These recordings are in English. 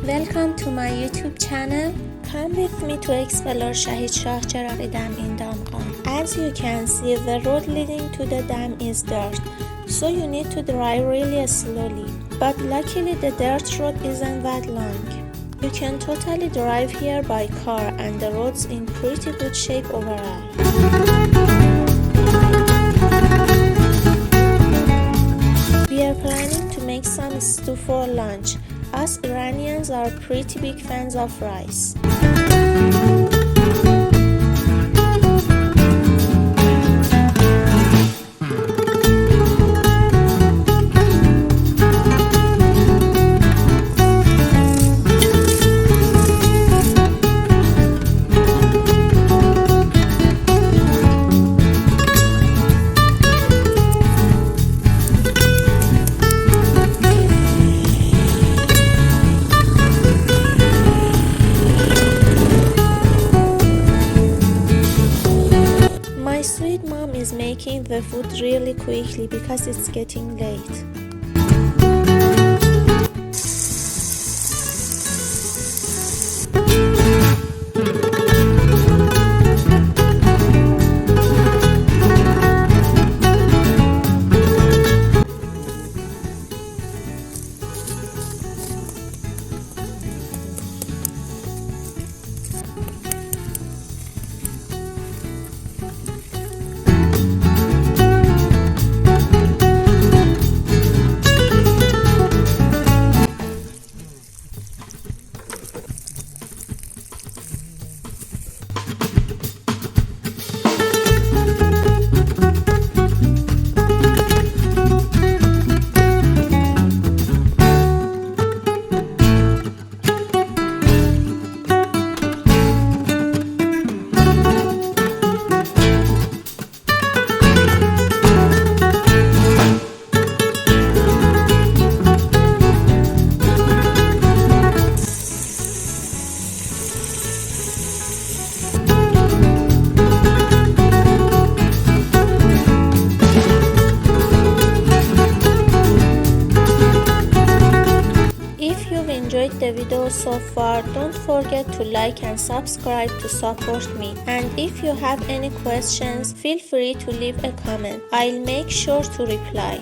Welcome to my YouTube channel. Come with me to explore Shahid Shahcheraghi Dam in Damghan. As you can see, the road leading to the dam is dirt, so you need to drive really slowly. But luckily the dirt road isn't that long. You can totally drive here by car and the road's in pretty good shape overall. We are planning to make some stew for lunch. Us Iranians are pretty big fans of rice. My sweet mom is making the food really quickly because it's getting late. If you've enjoyed the video so far, don't forget to like and subscribe to support me. And if you have any questions, feel free to leave a comment. I'll make sure to reply.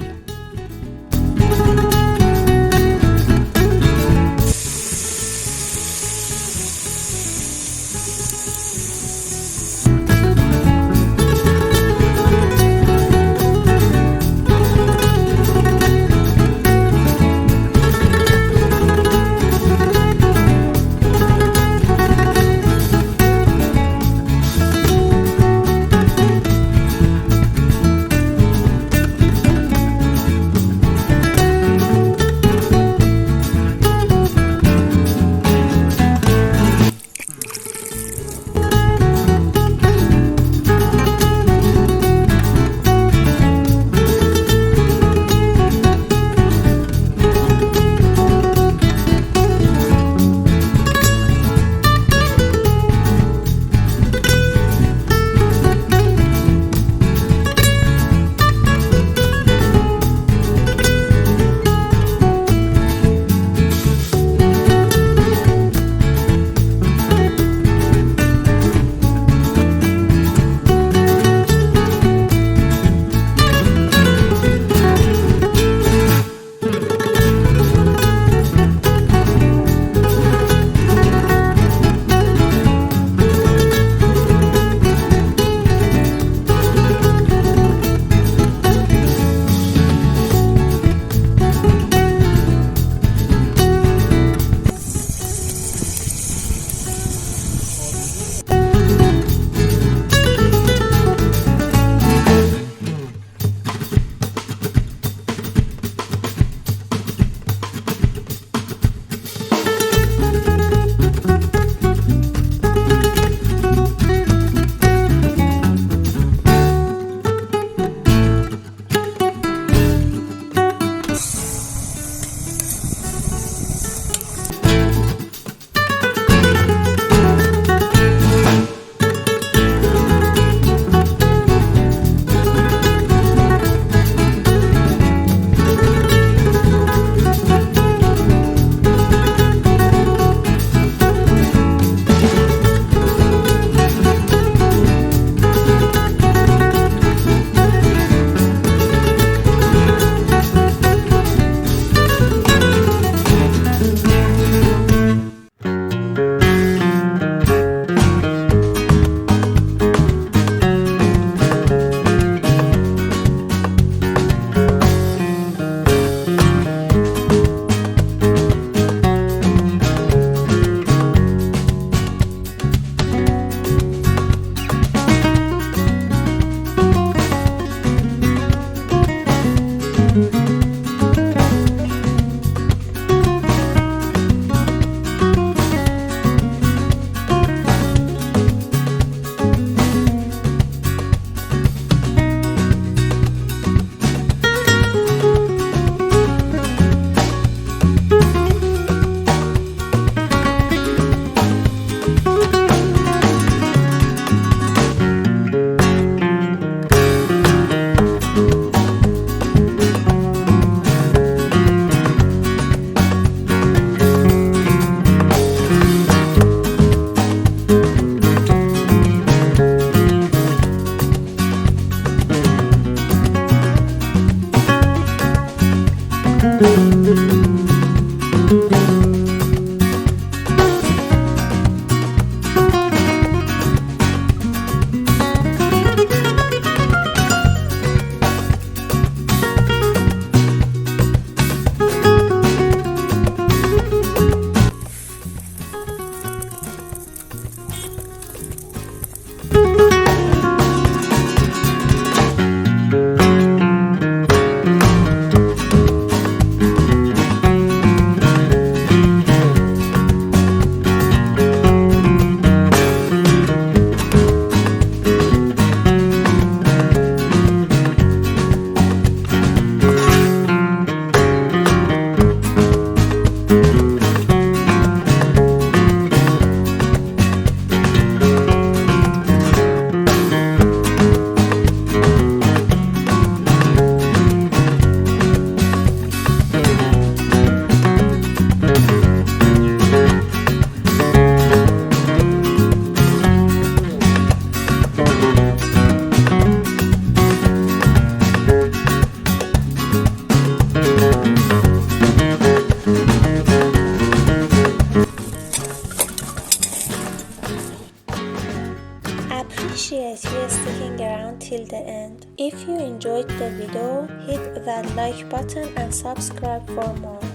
Appreciate you sticking around till the end. If you enjoyed the video, hit that like button and subscribe for more.